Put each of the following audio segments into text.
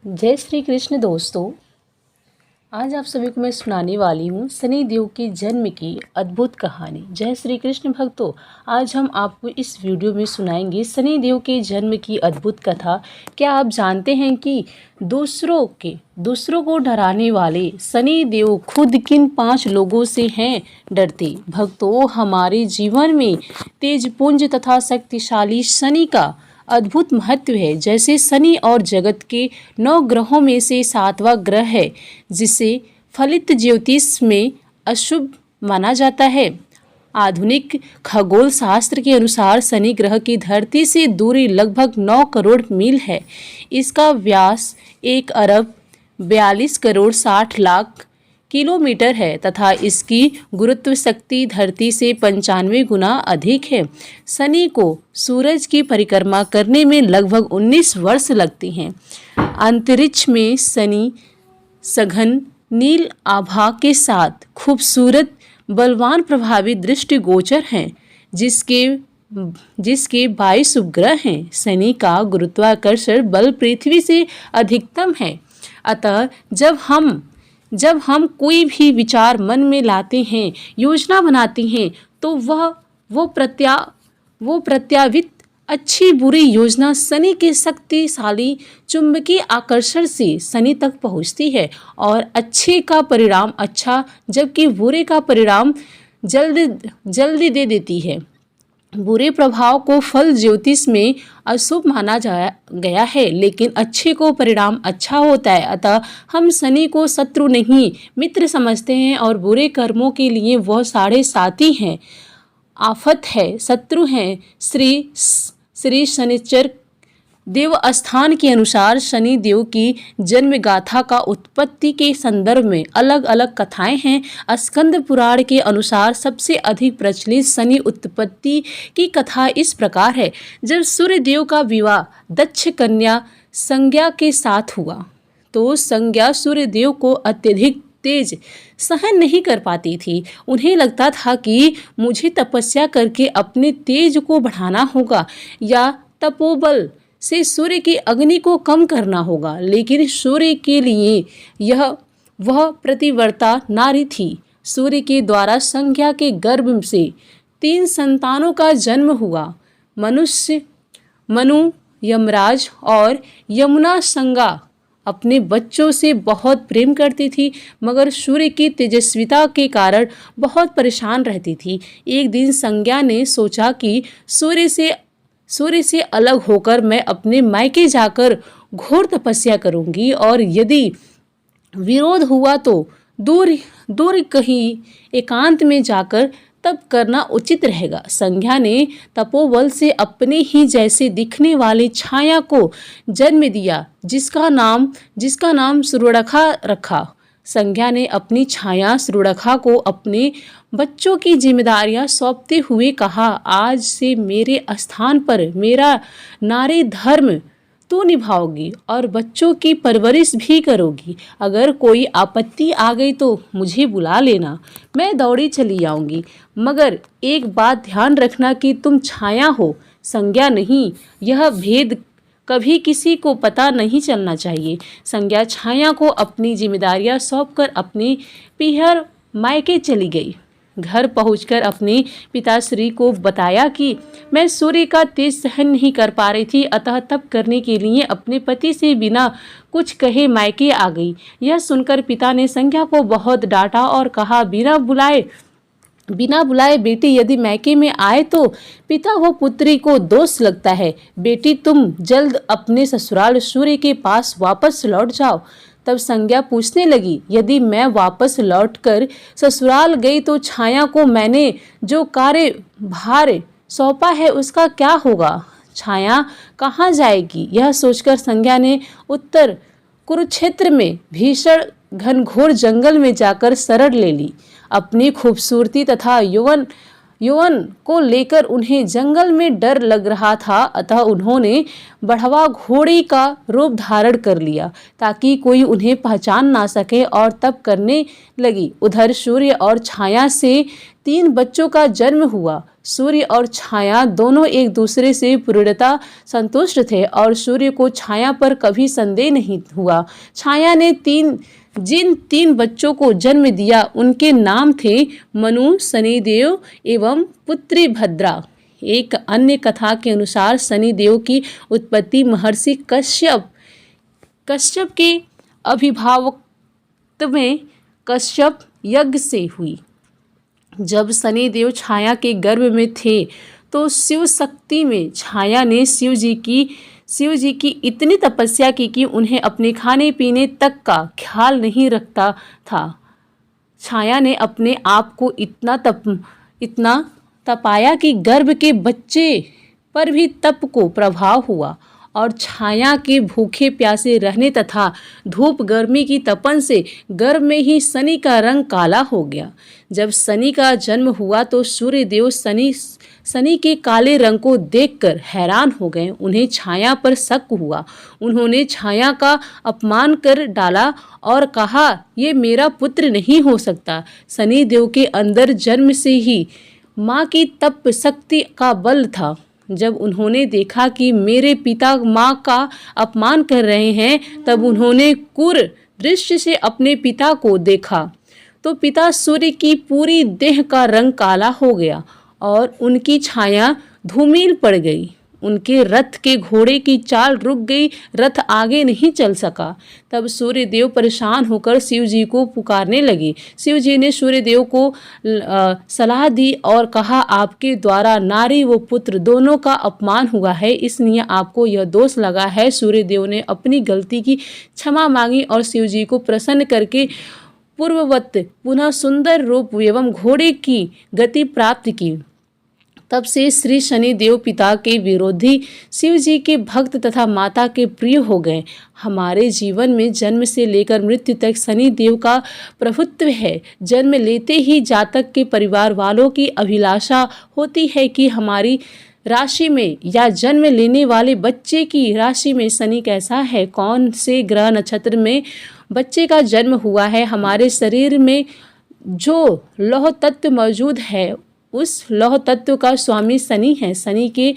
जय श्री कृष्ण दोस्तों। आज आप सभी को मैं सुनाने वाली हूँ शनि देव के जन्म की अद्भुत कहानी। जय श्री कृष्ण भक्तों, आज हम आपको इस वीडियो में सुनाएंगे शनि देव के जन्म की अद्भुत कथा। क्या आप जानते हैं कि दूसरों को डराने वाले शनि देव खुद किन 5 लोगों से हैं डरते? भक्तों, हमारे जीवन में तेजपुंज तथा शक्तिशाली शनि का अद्भुत महत्व है। जैसे शनि और जगत के 9 ग्रहों में से 7वां ग्रह है, जिसे फलित ज्योतिष में अशुभ माना जाता है। आधुनिक खगोल शास्त्र के अनुसार शनि ग्रह की धरती से दूरी लगभग 9 करोड़ मील है। इसका व्यास 1 अरब 42 करोड़ 60 लाख किलोमीटर है तथा इसकी गुरुत्व शक्ति धरती से 95 गुना अधिक है। शनि को सूरज की परिक्रमा करने में लगभग 19 वर्ष लगते हैं। अंतरिक्ष में शनि सघन नील आभा के साथ खूबसूरत बलवान प्रभावी दृष्टिगोचर हैं, जिसके 22 उपग्रह हैं। शनि का गुरुत्वाकर्षण बल पृथ्वी से अधिकतम है। अतः जब हम कोई भी विचार मन में लाते हैं, योजना बनाते हैं, तो वो प्रत्यावित अच्छी बुरी योजना शनि के शक्तिशाली चुंबकीय आकर्षण से शनि तक पहुंचती है और अच्छे का परिणाम अच्छा, जबकि बुरे का परिणाम जल्दी दे देती है। बुरे प्रभाव को फल ज्योतिष में अशुभ माना गया है, लेकिन अच्छे को परिणाम अच्छा होता है। अतः हम शनि को शत्रु नहीं मित्र समझते हैं और बुरे कर्मों के लिए वह 7.5 हैं, आफत है, शत्रु हैं। श्री शनिचर देव स्थान के अनुसार शनि देव की जन्म गाथा का उत्पत्ति के संदर्भ में अलग अलग कथाएं हैं। स्कंद पुराण के अनुसार सबसे अधिक प्रचलित शनि उत्पत्ति की कथा इस प्रकार है। जब सूर्य देव का विवाह दक्ष कन्या संज्ञा के साथ हुआ, तो संज्ञा सूर्य देव को अत्यधिक तेज सहन नहीं कर पाती थी। उन्हें लगता था कि मुझे तपस्या करके अपने तेज को बढ़ाना होगा या तपोबल से सूर्य की अग्नि को कम करना होगा, लेकिन सूर्य के लिए वह प्रतिवर्ता नारी थी। सूर्य के द्वारा संज्ञा के गर्भ से 3 संतानों का जन्म हुआ। मनु, यमराज और यमुना संज्ञा अपने बच्चों से बहुत प्रेम करती थी, मगर सूर्य की तेजस्विता के कारण बहुत परेशान रहती थी। एक दिन संज्ञा ने सोचा कि सूर्य से अलग होकर मैं अपने मायके जाकर घोर तपस्या करूंगी और यदि विरोध हुआ तो दूर कहीं एकांत में जाकर तप करना उचित रहेगा। संज्ञा ने तपोबल से अपने ही जैसे दिखने वाली छाया को जन्म दिया, जिसका नाम सुरुणखा रखा। संज्ञा ने अपनी छाया सुरुणखा को अपने बच्चों की जिम्मेदारियां सौंपते हुए कहा, आज से मेरे स्थान पर मेरा नारी धर्म तू निभाओगी और बच्चों की परवरिश भी करोगी। अगर कोई आपत्ति आ गई तो मुझे बुला लेना, मैं दौड़ी चली आऊँगी, मगर एक बात ध्यान रखना कि तुम छाया हो, संज्ञा नहीं। यह भेद कभी किसी को पता नहीं चलना चाहिए। संज्ञा छाया को अपनी जिम्मेदारियां सौंपकर अपने पीहर मायके चली गई। घर पहुंचकर अपने पिताश्री को बताया कि मैं सूर्य का तेज सहन नहीं कर पा रही थी, अतः तप करने के लिए अपने पति से बिना कुछ कहे मायके आ गई। यह सुनकर पिता ने संज्ञा को बहुत डांटा और कहा, बिना बुलाए बेटी यदि मायके में आए तो पिता व पुत्री को दोष लगता है। बेटी, तुम जल्द अपने ससुराल सूर्य के पास वापस लौट जाओ। तब संज्ञा पूछने लगी, यदि मैं वापस लौटकर ससुराल गई तो छाया को मैंने जो कार्यभार सौंपा है उसका क्या होगा? छाया कहाँ जाएगी? यह सोचकर संज्ञा ने उत्तर कुरुक्षेत्र में भीषण घनघोर जंगल में जाकर शरण ले ली। अपनी खूबसूरती तथा यौवन को लेकर उन्हें जंगल में डर लग रहा था, अतः उन्होंने बढ़वा घोड़े का रूप धारण कर लिया ताकि कोई उन्हें पहचान ना सके और तप करने लगी। उधर सूर्य और छाया से 3 बच्चों का जन्म हुआ। सूर्य और छाया दोनों एक दूसरे से पूर्णतः संतुष्ट थे और सूर्य को छाया पर कभी संदेह नहीं हुआ। छाया ने जिन 3 बच्चों को जन्म दिया उनके नाम थे मनु, शनिदेव एवं पुत्री भद्रा। एक अन्य कथा के अनुसार शनिदेव की उत्पत्ति महर्षि कश्यप के अभिभावक में कश्यप यज्ञ से हुई। जब शनिदेव छाया के गर्भ में थे तो शिव शक्ति में छाया ने शिव जी की इतनी तपस्या की कि उन्हें अपने खाने पीने तक का ख्याल नहीं रखता था। छाया ने अपने आप को इतना तपाया कि गर्भ के बच्चे पर भी तप को प्रभाव हुआ और छाया के भूखे प्यासे रहने तथा धूप गर्मी की तपन से गर्भ में ही शनि का रंग काला हो गया। जब शनि का जन्म हुआ तो सूर्यदेव शनि के काले रंग को देखकर हैरान हो गए। उन्हें छाया पर शक हुआ। उन्होंने छाया का अपमान कर डाला और कहा, ये मेरा पुत्र नहीं हो सकता। शनिदेव के अंदर जन्म से ही माँ की तप शक्ति का बल था। जब उन्होंने देखा कि मेरे पिता माँ का अपमान कर रहे हैं, तब उन्होंने क्रूर दृष्टि से अपने पिता को देखा तो पिता सूर्य की पूरी देह का रंग काला हो गया और उनकी छाया धूमिल पड़ गई। उनके रथ के घोड़े की चाल रुक गई, रथ आगे नहीं चल सका। तब सूर्यदेव परेशान होकर शिव जी को पुकारने लगे। शिव जी ने सूर्यदेव को सलाह दी और कहा, आपके द्वारा नारी व पुत्र दोनों का अपमान हुआ है, इसलिए आपको यह दोष लगा है। सूर्यदेव ने अपनी गलती की क्षमा मांगी और शिव जी को प्रसन्न करके पूर्ववत पुनः सुंदर रूप एवं घोड़े की गति प्राप्त की। तब से श्री शनिदेव पिता के विरोधी शिव जी के भक्त तथा माता के प्रिय हो गए। हमारे जीवन में जन्म से लेकर मृत्यु तक शनिदेव का प्रभुत्व है। जन्म लेते ही जातक के परिवार वालों की अभिलाषा होती है कि हमारी राशि में या जन्म लेने वाले बच्चे की राशि में शनि कैसा है, कौन से ग्रह नक्षत्र में बच्चे का जन्म हुआ है। हमारे शरीर में जो लौह तत्व मौजूद है उस लौह तत्व का स्वामी शनि है। शनि के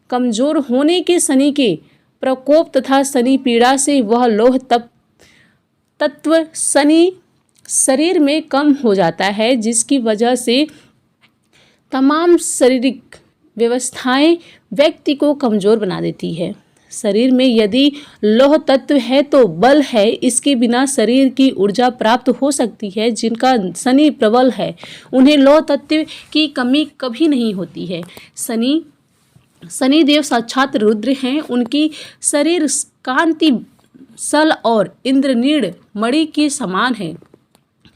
कमजोर होने के, शनि के प्रकोप तथा शनि पीड़ा से वह लौह तत्व शनि शरीर में कम हो जाता है, जिसकी वजह से तमाम शारीरिक व्यवस्थाएं व्यक्ति को कमजोर बना देती है। शरीर में यदि लौह तत्व है तो बल है, इसके बिना शरीर की ऊर्जा प्राप्त हो सकती है। जिनका शनि प्रबल है उन्हें लौह तत्व की कमी कभी नहीं होती है। शनिदेव साक्षात रुद्र हैं। उनकी शरीर कांति सल और इंद्रनील मणि के समान है।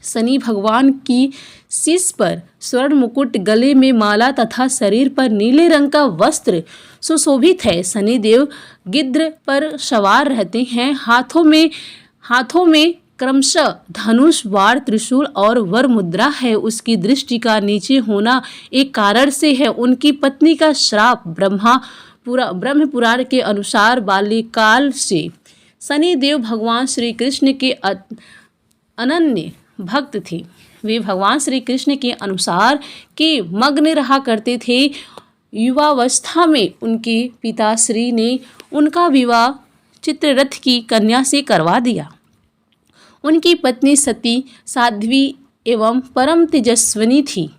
शनि भगवान की शीश पर स्वर्ण मुकुट, गले में माला तथा शरीर पर नीले रंग का वस्त्र सुशोभित है। शनिदेव गिद्ध पर सवार रहते हैं। हाथों में क्रमशः धनुष, वार, त्रिशूल और वर मुद्रा है। उसकी दृष्टि का नीचे होना एक कारण से है। उनकी पत्नी का श्राप ब्रह्म पुराण के अनुसार बाल्यकाल से शनिदेव भगवान श्री कृष्ण के अनन्य भक्त थे। वे भगवान श्री कृष्ण के अनुसार के मग्न रहा करते थे। युवावस्था में उनके पिताश्री ने उनका विवाह चित्ररथ की कन्या से करवा दिया। उनकी पत्नी सती साध्वी एवं परम तेजस्विनी थी।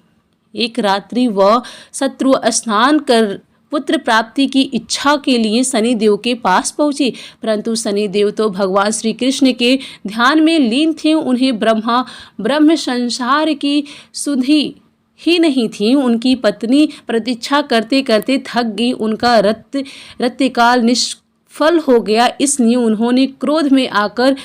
एक रात्रि वह शत्रु स्नान कर पुत्र प्राप्ति की इच्छा के लिए शनिदेव के पास पहुंचे, परंतु शनिदेव तो भगवान श्री कृष्ण के ध्यान में लीन थे। उन्हें ब्रह्म संसार की सुधि ही नहीं थी। उनकी पत्नी प्रतीक्षा करते करते थक गई। उनका रत्यकाल निष्फल हो गया। इसलिए उन्होंने क्रोध में आकर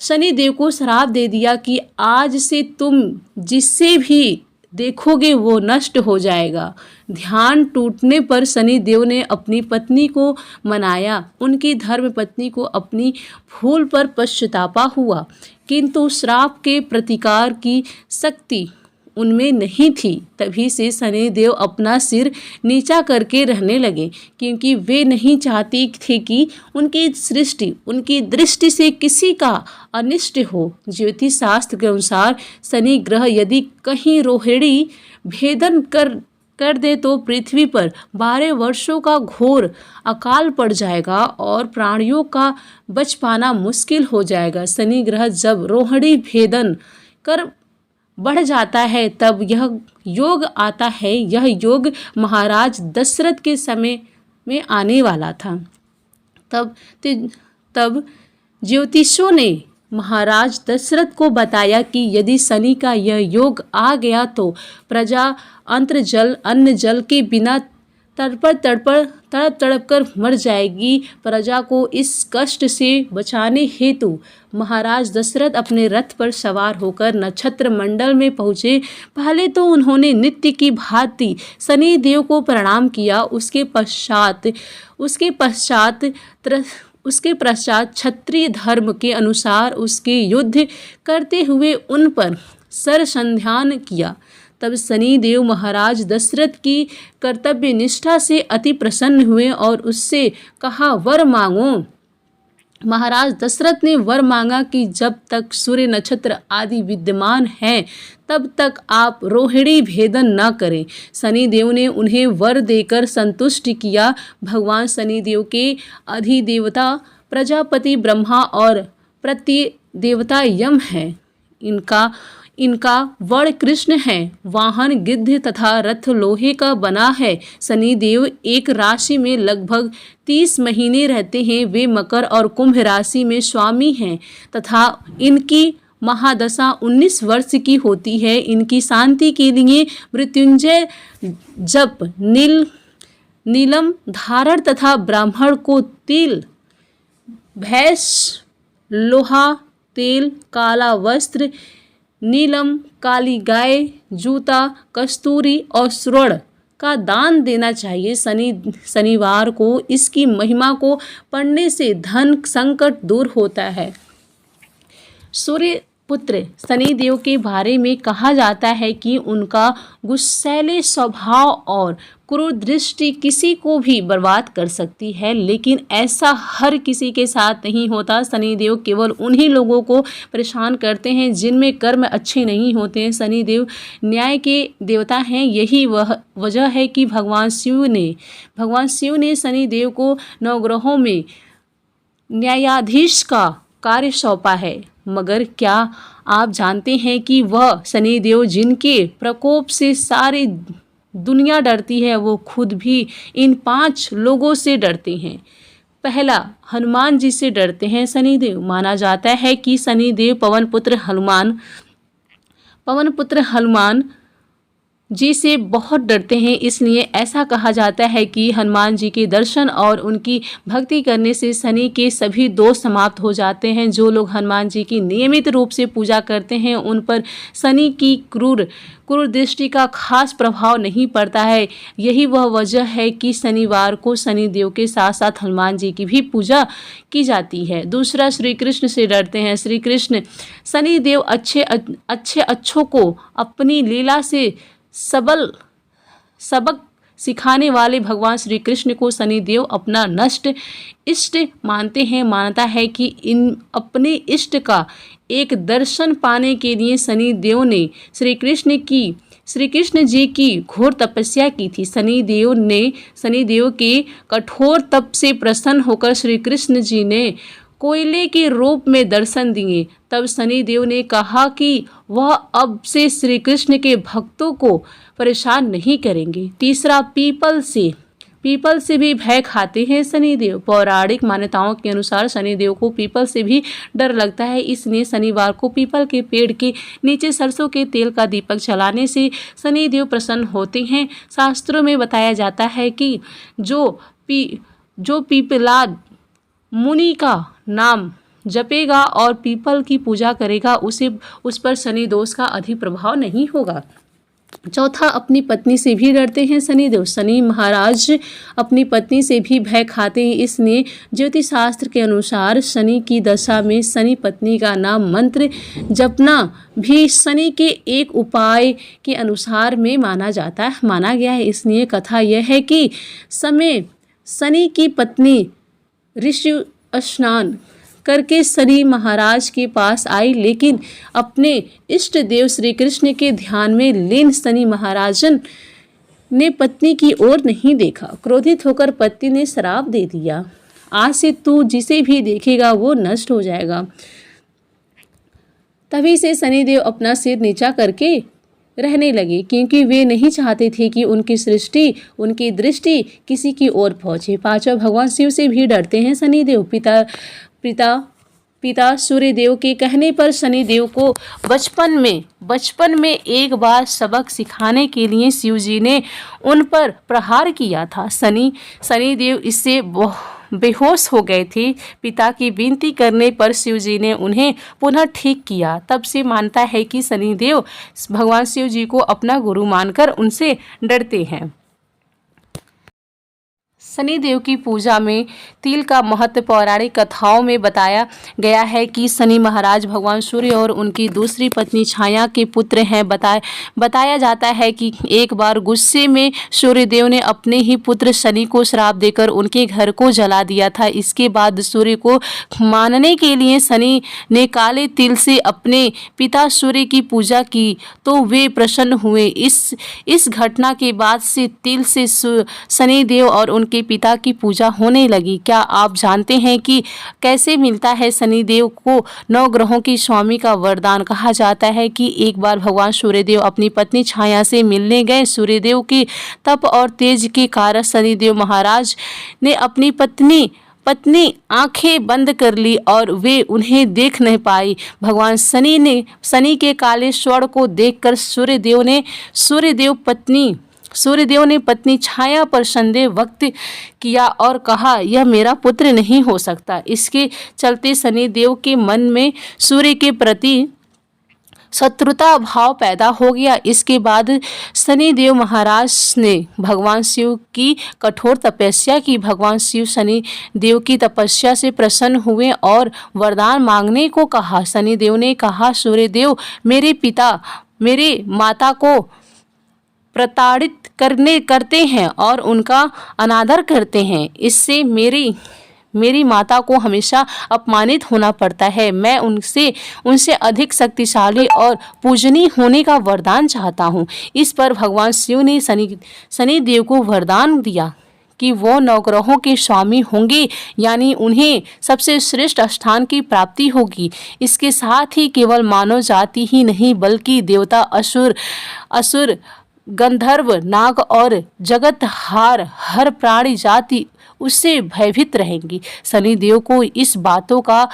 शनिदेव को श्राप दे दिया कि आज से तुम जिससे भी देखोगे वो नष्ट हो जाएगा। ध्यान टूटने पर शनिदेव ने अपनी पत्नी को मनाया। उनकी धर्म पत्नी को अपनी भूल पर पश्चाताप हुआ, किंतु श्राप के प्रतिकार की शक्ति उनमें नहीं थी। तभी से शनिदेव अपना सिर नीचा करके रहने लगे, क्योंकि वे नहीं चाहते थे कि उनकी दृष्टि से किसी का अनिष्ट हो। ज्योतिष शास्त्र के अनुसार शनि ग्रह यदि कहीं रोहिणी भेदन कर कर दे तो पृथ्वी पर 12 वर्षों का घोर अकाल पड़ जाएगा और प्राणियों का बच पाना मुश्किल हो जाएगा। शनि ग्रह जब रोहिणी भेदन कर बढ़ जाता है तब यह योग आता है। यह योग महाराज दशरथ के समय में आने वाला था। तब ज्योतिषों ने महाराज दशरथ को बताया कि यदि शनि का यह योग आ गया तो प्रजा अंतर्जल अन्न जल के बिना तड़प कर मर जाएगी। प्रजा को इस कष्ट से बचाने हेतु महाराज दशरथ अपने रथ पर सवार होकर नक्षत्र मंडल में पहुँचे। पहले तो उन्होंने नित्य की भांति शनि देव को प्रणाम किया। उसके पश्चात क्षत्रिय धर्म के अनुसार उसके युद्ध करते हुए उन पर सरसंधान किया। तब शनि देव महाराज दशरथ की कर्तव्य निष्ठा से अति प्रसन्न हुए और उससे कहा, वर मांगो। महाराज दशरथ ने वर मांगा कि जब तक सूर्य नक्षत्र आदि विद्यमान हैं तब तक आप रोहिणी भेदन न करें। शनि देव ने उन्हें वर देकर संतुष्ट किया। भगवान शनि देव के अधिदेवता प्रजापति ब्रह्मा और प्रतिदेवता यम है। इनका वर्ण कृष्ण है। वाहन गिद्ध तथा रथ लोहे का बना है। शनि देव एक राशि में लगभग 30 महीने रहते हैं। वे मकर और कुंभ राशि में स्वामी हैं तथा इनकी महादशा 19 वर्ष की होती है। इनकी शांति के लिए मृत्युंजय जप, नीलम धारण तथा ब्राह्मण को तिल, भैंस, लोहा, तेल, काला वस्त्र, नीलम, काली गाय, जूता, कस्तूरी और स्वर्ण का दान देना चाहिए। शनिवार को इसकी महिमा को पढ़ने से धन संकट दूर होता है। सूर्य पुत्र शनिदेव के बारे में कहा जाता है कि उनका गुस्सैले स्वभाव और क्रूर दृष्टि किसी को भी बर्बाद कर सकती है, लेकिन ऐसा हर किसी के साथ नहीं होता। शनिदेव केवल उन्हीं लोगों को परेशान करते हैं जिनमें कर्म अच्छे नहीं होते हैं। शनिदेव न्याय के देवता हैं। यही वह वजह है कि भगवान शिव ने शनिदेव को नवग्रहों में न्यायाधीश का कार्य सौंपा है। मगर क्या आप जानते हैं कि वह शनिदेव जिनके प्रकोप से सारी दुनिया डरती है, वो खुद भी इन 5 लोगों से डरते हैं। पहला, हनुमान जी से डरते हैं शनिदेव। माना जाता है कि शनिदेव पवन पुत्र हनुमान जी से बहुत डरते हैं। इसलिए ऐसा कहा जाता है कि हनुमान जी के दर्शन और उनकी भक्ति करने से शनि के सभी दोष समाप्त हो जाते हैं। जो लोग हनुमान जी की नियमित रूप से पूजा करते हैं उन पर शनि की क्रूर दृष्टि का खास प्रभाव नहीं पड़ता है। यही वह वजह है कि शनिवार को शनिदेव के साथ साथ हनुमान जी की भी पूजा की जाती है। दूसरा, श्री कृष्ण से डरते हैं। श्री कृष्ण शनिदेव अच्छों को अपनी लीला से सबक सिखाने वाले भगवान श्री कृष्ण को शनिदेव अपना इष्ट मानते हैं। मानता है कि अपने इष्ट का एक दर्शन पाने के लिए शनिदेव ने श्री कृष्ण जी की घोर तपस्या की थी। शनिदेव के कठोर तप से प्रसन्न होकर श्री कृष्ण जी ने कोयले के रूप में दर्शन दिए। तब शनिदेव ने कहा कि वह अब से श्री कृष्ण के भक्तों को परेशान नहीं करेंगे। तीसरा, पीपल से भी भय खाते हैं शनिदेव। पौराणिक मान्यताओं के अनुसार शनिदेव को पीपल से भी डर लगता है। इसलिए शनिवार को पीपल के पेड़ के नीचे सरसों के तेल का दीपक जलाने से शनिदेव प्रसन्न होते हैं। शास्त्रों में बताया जाता है कि जो पीपलाद मुनि का नाम जपेगा और पीपल की पूजा करेगा उस पर शनि दोष का अधिक प्रभाव नहीं होगा। चौथा, अपनी पत्नी से भी डरते हैं शनिदेव। शनि महाराज अपनी पत्नी से भी भय खाते हैं। इसलिए ज्योतिष शास्त्र के अनुसार शनि की दशा में शनि पत्नी का नाम मंत्र जपना भी शनि के एक उपाय के अनुसार में माना गया है। इसलिए कथा यह है कि शनि की पत्नी ऋषि स्नान करके शनि महाराज के पास आई, लेकिन अपने इष्ट देव श्री कृष्ण के ध्यान में लीन शनि महाराजन ने पत्नी की ओर नहीं देखा। क्रोधित होकर पति ने श्राप दे दिया, आज से तू जिसे भी देखेगा वो नष्ट हो जाएगा। तभी से शनिदेव अपना सिर नीचा करके रहने लगे, क्योंकि वे नहीं चाहते थे कि उनकी सृष्टि, उनकी दृष्टि किसी की ओर पहुंचे। पांचवा, भगवान शिव से भी डरते हैं शनिदेव। पिता सूर्यदेव के कहने पर शनिदेव को बचपन में एक बार सबक सिखाने के लिए शिव जी ने उन पर प्रहार किया था। शनिदेव इससे बेहोश हो गए थे। पिता की विनती करने पर शिव जी ने उन्हें पुनः ठीक किया। तब से मानता है कि शनिदेव भगवान शिव जी को अपना गुरु मानकर उनसे डरते हैं। शनिदेव की पूजा में तिल का महत्व पौराणिक कथाओं में बताया गया है कि शनि महाराज भगवान सूर्य और उनकी दूसरी पत्नी छाया के पुत्र हैं। बताया जाता है कि एक बार गुस्से में सूर्यदेव ने अपने ही पुत्र शनि को श्राप देकर उनके घर को जला दिया था। इसके बाद सूर्य को मानने के लिए शनि ने काले तिल से अपने पिता सूर्य की पूजा की तो वे प्रसन्न हुए। इस घटना के बाद से तिल से शनिदेव और उनके पिता की पूजा होने लगी। क्या आप जानते हैं कि कैसे मिलता है शनिदेव को नौ ग्रहों की स्वामी का वरदान? कहा जाता है कि एक बार भगवान सूर्यदेव अपनी पत्नी छाया से मिलने गए। सूर्यदेव के तप और तेज के कारण शनिदेव महाराज ने अपनी पत्नी आंखें बंद कर ली और वे उन्हें देख नहीं पाई। भगवान शनि के काले स्वर्ण को देखकर सूर्यदेव ने पत्नी छाया पर संदेह व्यक्त किया और कहा, यह मेरा पुत्र नहीं हो सकता। इसके चलते शनिदेव के मन में सूर्य के प्रति शत्रुता भाव पैदा हो गया। इसके बाद शनिदेव महाराज ने भगवान शिव की कठोर तपस्या की। भगवान शिव शनिदेव की तपस्या से प्रसन्न हुए और वरदान मांगने को कहा। शनिदेव ने कहा, सूर्यदेव मेरे माता को प्रताड़ित करते हैं और उनका अनादर करते हैं। इससे मेरी माता को हमेशा अपमानित होना पड़ता है। मैं उनसे अधिक शक्तिशाली और पूजनीय होने का वरदान चाहता हूँ। इस पर भगवान शिव ने शनिदेव को वरदान दिया कि वो नवग्रहों के स्वामी होंगे, यानी उन्हें सबसे श्रेष्ठ स्थान की प्राप्ति होगी। इसके साथ ही केवल मानव जाति ही नहीं बल्कि देवता, असुर, गंधर्व, नाग और जगत हर प्राणी जाति उससे भयभीत रहेंगी। शनिदेव को इस बातों का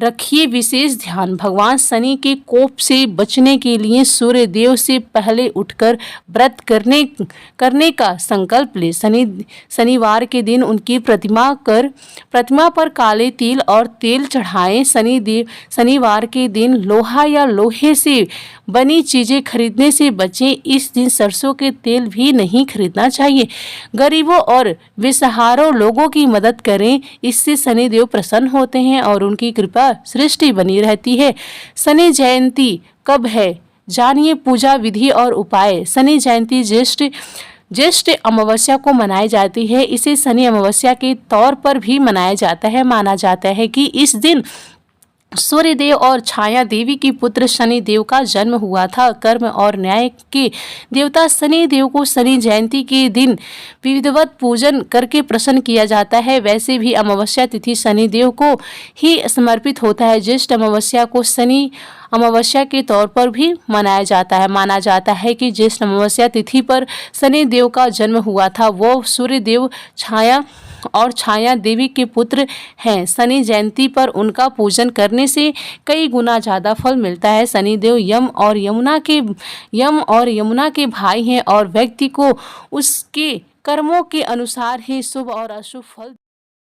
रखिए विशेष ध्यान। भगवान शनि के कोप से बचने के लिए सूर्यदेव से पहले उठकर व्रत करने का संकल्प ले। शनिवार के दिन उनकी प्रतिमा पर काले तिल और तेल चढ़ाएं। शनिवार के दिन लोहा या लोहे से बनी चीजें खरीदने से बचें। इस दिन सरसों के तेल भी नहीं खरीदना चाहिए। गरीबों और बेसहारों लोगों की मदद करें, इससे शनिदेव प्रसन्न होते हैं और उनकी कृपा सृष्टि बनी रहती है। शनि जयंती कब है, जानिए पूजा विधि और उपाय। शनि जयंती ज्येष्ठ अमावस्या को मनाई जाती है। इसे शनि अमावस्या के तौर पर भी मनाया जाता है। माना जाता है कि इस दिन सूर्यदेव और छाया देवी की पुत्र शनिदेव का जन्म हुआ था। कर्म और न्याय के देवता शनिदेव को शनि जयंती के दिन विधिवत पूजन करके प्रसन्न किया जाता है। वैसे भी अमावस्या तिथि शनिदेव को ही समर्पित होता है। ज्येष्ठ अमावस्या को शनि अमावस्या के तौर पर भी मनाया जाता है। माना जाता है कि ज्येष्ठ अमावस्या तिथि पर शनिदेव का जन्म हुआ था। वो सूर्यदेव, छाया देवी के पुत्र हैं। शनि जयंती पर उनका पूजन करने से कई गुना ज़्यादा फल मिलता है। शनिदेव यम और यमुना के भाई हैं और व्यक्ति को उसके कर्मों के अनुसार ही शुभ और अशुभ फल